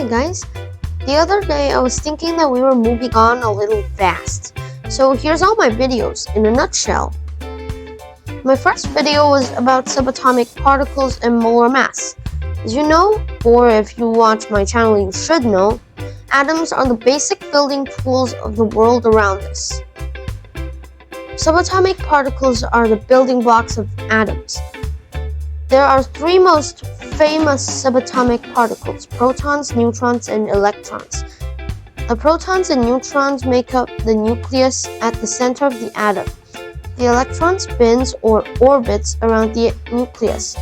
Hi guys! The other day I was thinking that we were moving on a little fast. So here's all my videos in a nutshell. My first video was about subatomic particles and molar mass. As you know, or if you watch my channel you should know, atoms are the basic building tools of the world around us. Subatomic particles are the building blocks of atoms. There are three most famous subatomic particles: protons, neutrons, and electrons. The protons and neutrons make up the nucleus at the center of the atom. The electron spins or orbits around the nucleus.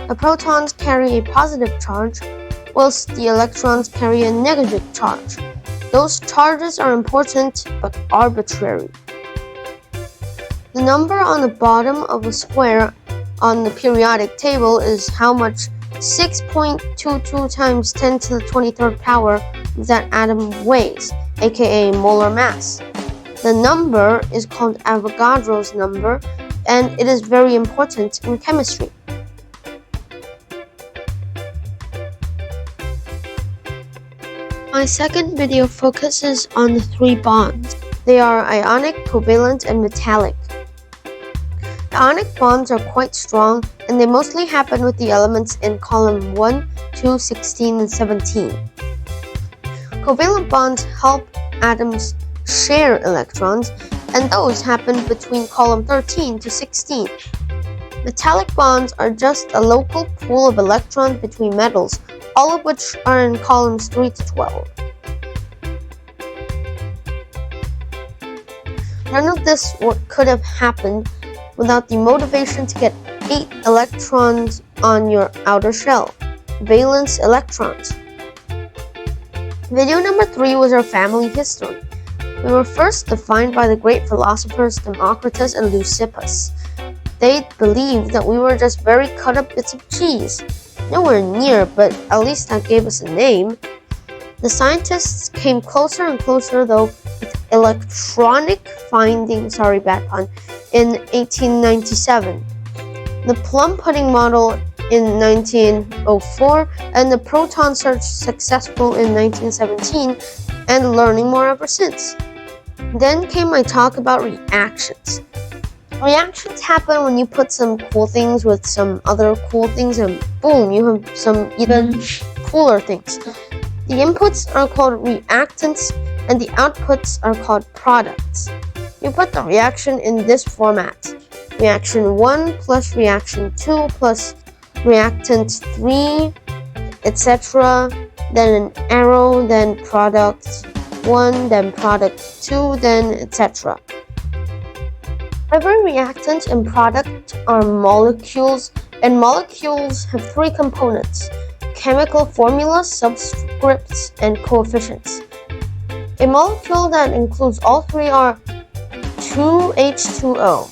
The protons carry a positive charge, whilst the electrons carry a negative charge. Those charges are important but arbitrary. The number on the bottom of a square on the periodic table is how much 6.22 times 10 to the 23rd power that atom weighs, aka molar mass. The number is called Avogadro's number, and it is very important in chemistry. My second video focuses on the three bonds. They are ionic, covalent, and metallic. Ionic bonds are quite strong, and they mostly happen with the elements in column 1, 2, 16, and 17. Covalent bonds help atoms share electrons, and those happen between column 13 to 16. Metallic bonds are just a local pool of electrons between metals, all of which are in columns 3 to 12. None of this could have happened without the motivation to get 8 electrons on your outer shell, valence electrons. Video number 3 was our family history. We were first defined by the great philosophers Democritus and Leucippus. They believed that we were just very cut up bits of cheese. Nowhere near, but at least that gave us a name. The scientists came closer and closer though with electronic findings, in 1897, the plum pudding model in 1904, and the proton search successful in 1917, and learning more ever since. Then came my talk about reactions. Reactions happen when you put some cool things with some other cool things, and boom, you have some even cooler things. The inputs are called reactants, and the outputs are called products. You put the reaction in this format: reaction 1 plus reaction 2 plus reactant 3, etc. Then an arrow, then product 1, then product 2, then etc. Every reactant and product are molecules, and molecules have 3 components: chemical formula, subscripts, and coefficients. A molecule that includes all 3 are 2H2O.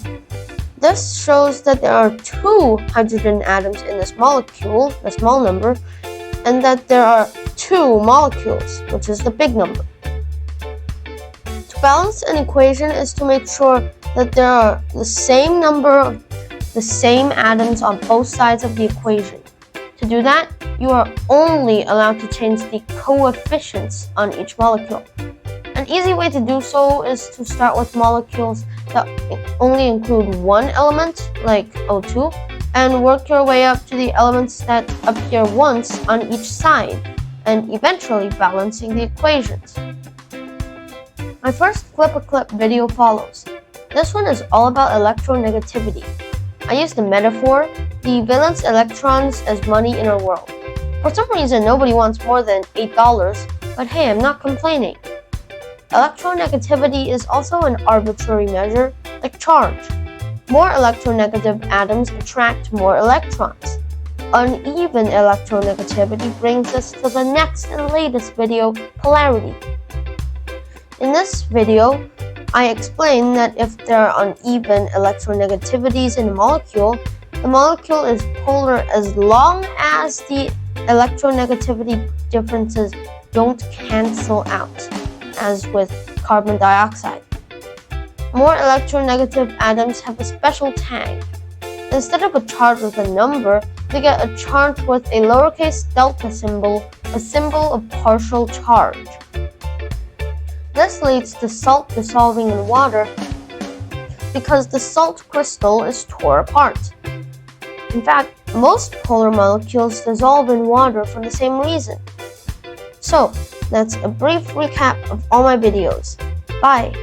This shows that there are 2 hydrogen atoms in this molecule, the small number, and that there are 2 molecules, which is the big number. To balance an equation is to make sure that there are the same number of the same atoms on both sides of the equation. To do that, you are only allowed to change the coefficients on each molecule. An easy way to do so is to start with molecules that only include one element, like O2, and work your way up to the elements that appear once on each side, and eventually balancing the equations. My first flip-a-clip video follows. This one is all about electronegativity. I use the metaphor, the valence electrons, as money in our world. For some reason, nobody wants more than $8, but hey, I'm not complaining. Electronegativity is also an arbitrary measure, like charge. More electronegative atoms attract more electrons. Uneven electronegativity brings us to the next and latest video, polarity. In this video, I explain that if there are uneven electronegativities in a molecule, the molecule is polar as long as the electronegativity differences don't cancel out, as with carbon dioxide. More electronegative atoms have a special tag. Instead of a charge with a number, they get a charge with a lowercase delta symbol, a symbol of partial charge. This leads to salt dissolving in water because the salt crystal is torn apart. In fact, most polar molecules dissolve in water for the same reason. So, that's a brief recap of all my videos. Bye!